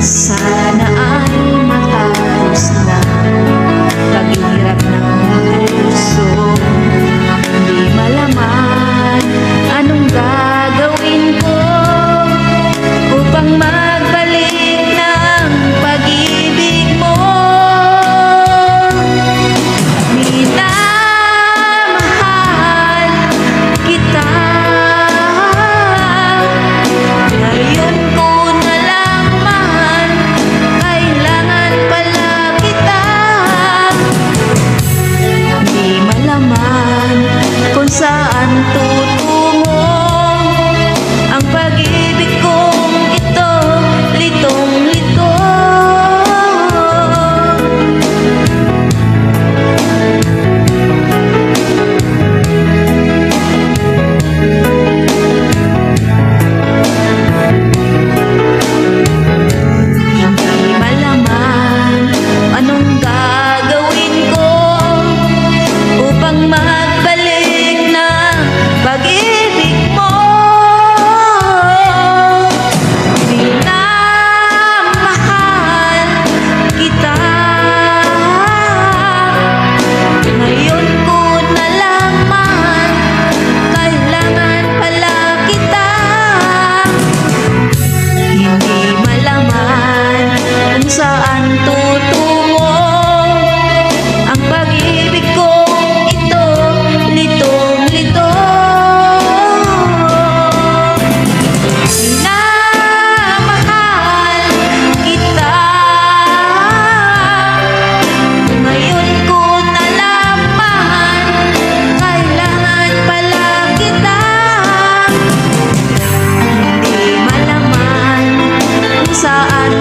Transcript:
Sana ay matapos na paghihirap ng puso. Hindi malaman anong gagawin ko upang magbalik ng pag-ibig mo. Minamahal kita, ngayon ko nalaman, kailangan pala kita. Di malaman kung saan tutungo ang pag-ibig kong ito, litong-lito. Hindi malaman anong gagawin ko upang magbalik na pag-ibig mo. Minamahal kita, ngayon ko nalaman, kailangan pala kita. Hindi malaman kung saan tutungo ang pag-ibig kong ito, litong-lito. Minamahal kita, ngayon ko nalaman, kailangan pala kita. Hindi malaman kung saan